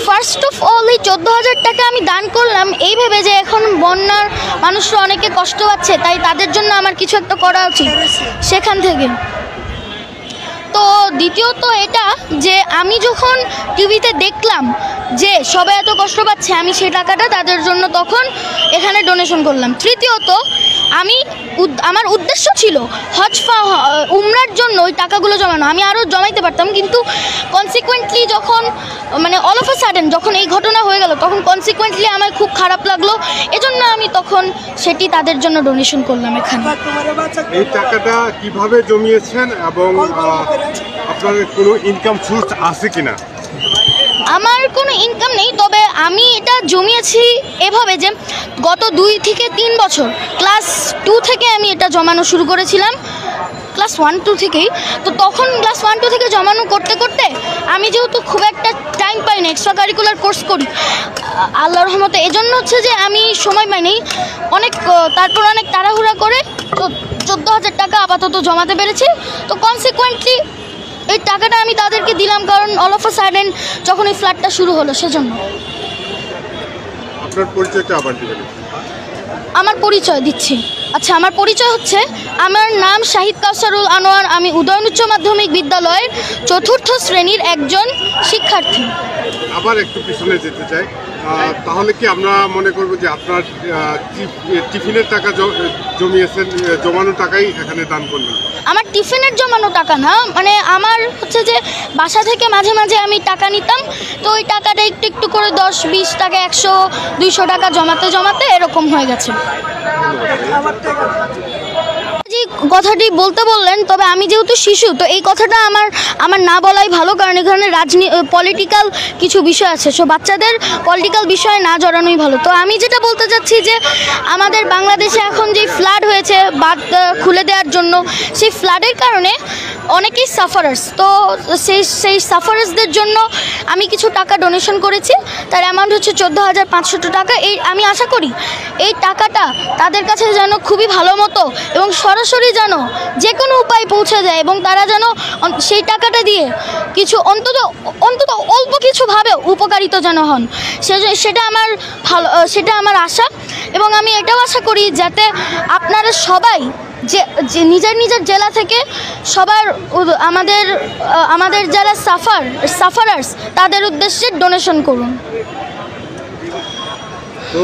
First of all এই 14,000 টাকা আমি দান করলাম এই ভেবে যে এখন বন্যার মানুষরা অনেকে কষ্ট পাচ্ছে, তাই তাদের জন্য আমার কিছু একটা করা উচিত সেখান থেকে। তো দ্বিতীয়ত এটা যে আমি যখন টিভিতে দেখলাম যে সবাই এত কষ্ট পাচ্ছে, আমি সেই টাকাটা তাদের জন্য তখন এখানে ডোনেশন করলাম। তৃতীয়ত আমার উদ্দেশ্য ছিল উমরার জন্য ওই টাকাগুলো জমানো। আমি আরও জমাইতে পারতাম, কিন্তু কনসিকুয়েন্টলি যখন অল অফ আ সাডেন যখন এই ঘটনা হয়ে গেল, তখন কনসিকুয়েন্টলি আমার খুব খারাপ লাগলো, এজন্য আমি তখন সেটি তাদের জন্য ডোনেশন করলাম এখানে। এই টাকাটা কিভাবে জমিয়েছেন এবং আপনার কোনো ইনকাম সোর্স আছে কিনা? আমার কোনো ইনকাম নেই, তবে আমি এটা জমিয়েছি এভাবে যে গত 2 থেকে 3 বছর ক্লাস 2 থেকে আমি এটা জমানো শুরু করেছিলাম, ক্লাস 1-2 থেকেই। তো তখন ক্লাস 1-2 থেকে জমানো করতে করতে আমি যেহেতু খুব একটা টাইম পাই না, এক্সট্রা কারিকুলার কোর্স করি আল্লাহর রহমতে, এজন্য হচ্ছে যে আমি সময় পাই নাই তারপর অনেক তাড়াহুড়া করে তো 14,000 টাকা আপাতত জমাতে পেরেছি। তো কনসিকুয়েন্টলি এই টাকাটা আমি তাদেরকে দিলাম, কারণ অল অফ আ সাডেন যখন এই ফ্লাডটা শুরু হলো সেজন্য। আপনার পরিচয়টা আবার দিবেন? আমার পরিচয় দিচ্ছি। আচ্ছা, আমার পরিচয় হচ্ছে, আমার নাম শাহিদ কাউসারুল আনোয়ার। আমি উদয়ন উচ্চ মাধ্যমিক বিদ্যালয়ের 4র্থ শ্রেণীর একজন শিক্ষার্থী। আবার একটু পিছনে যেতে চাই, তাহলে কি আমরা মনে করব যে আপনার টিফিনের টাকা জমিয়েছেন, জমানো টাকাই এখানে দান করলেন? আমার টিফিনের জমানো টাকা না, আমার হচ্ছে যে বাসা থেকে মাঝে মাঝে আমি টাকা নিতাম, তো ওই টাকাটা একটু একটু করে 10-20 টাকা 100-200 টাকা জমাতে জমাতে এরকম হয়ে গেছে। যে কথাটি বলতে বললেন, তবে আমি যেহেতু শিশু, তো এই কথাটা আমার না বলাই ভালো, কারণ এখানে পলিটিক্যাল কিছু বিষয় আছে, সো বাচ্চাদের পলিটিক্যাল বিষয়ে না জড়ানোই ভালো। তো আমি যেটা বলতে চাচ্ছি যে আমাদের বাংলাদেশে এখন যে ফ্লাড হয়েছে বাঁধ খুলে দেওয়ার জন্য, সেই ফ্লাডের কারণে অনেকেই সাফারার্স, তো সেই সাফারার্সদের জন্য আমি কিছু টাকা ডোনেশন করেছি। তার অ্যামাউন্ট হচ্ছে 14,500 টাকা। আমি আশা করি এই টাকাটা তাদের কাছে যেন খুবই ভালো মতো এবং সরাসরি যেন যে কোনো উপায় পৌঁছে যায়, এবং তারা যেন সেই টাকাটা দিয়ে কিছু অন্তত অল্প কিছুভাবে উপকারিত যেন হন, সেটা আমার আশা। এবং আমি এটাও আশা করি যাতে আপনারা সবাই যে নিজের নিজের জেলা থেকে সবার আমাদের যারা সাফারার্স তাদের উদ্দেশ্যে ডোনেশন করুন। তো